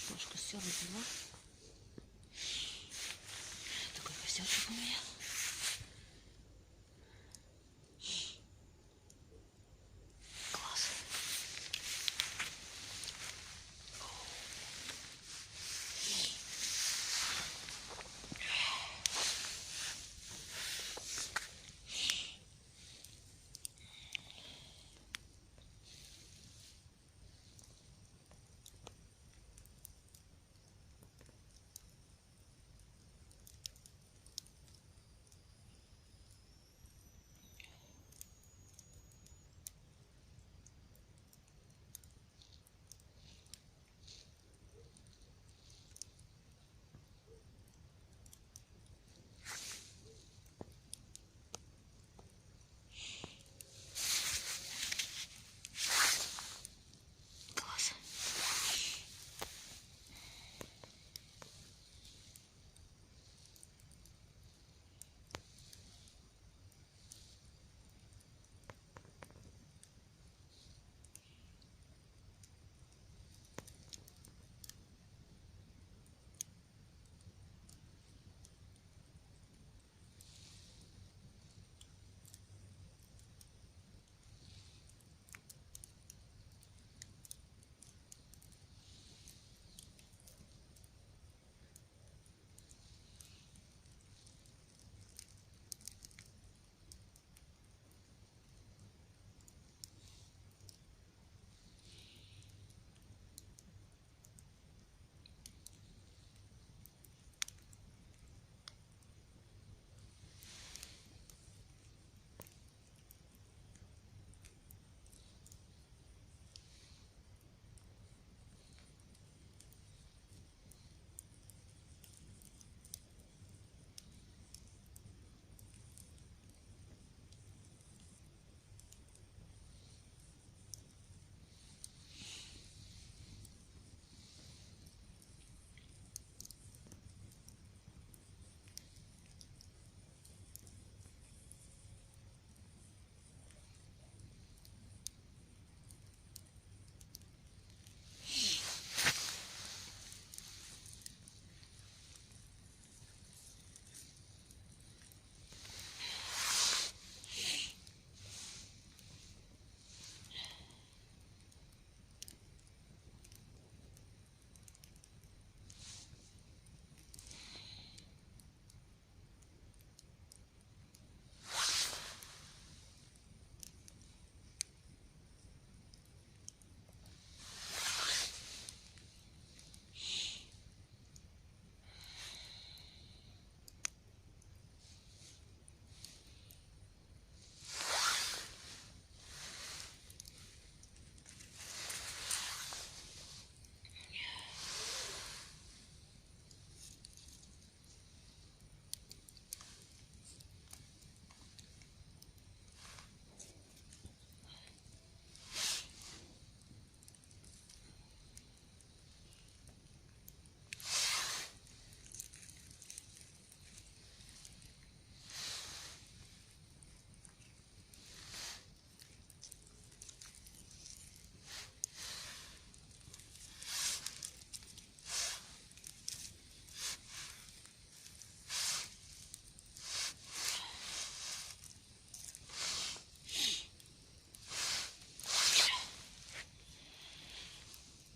Кошка все родила. Такой костюмчик у меня. Класс.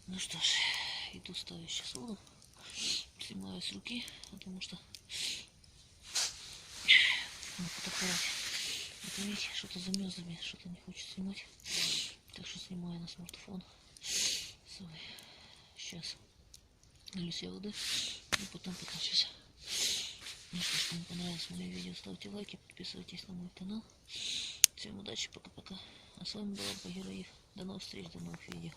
Ну что ж, иду ставить сейчас воду, снимаю с руки, потому что надо фотоаппарат. Это видите, что-то замерзло, что-то не хочет снимать, так что снимаю на смартфон свой. Сейчас налью себе воды и потом подключусь. Ну что ж, кому понравилось мое видео, ставьте лайки, подписывайтесь на мой канал. Всем удачи, пока-пока. А с вами была Героев. До новых встреч, до новых видео.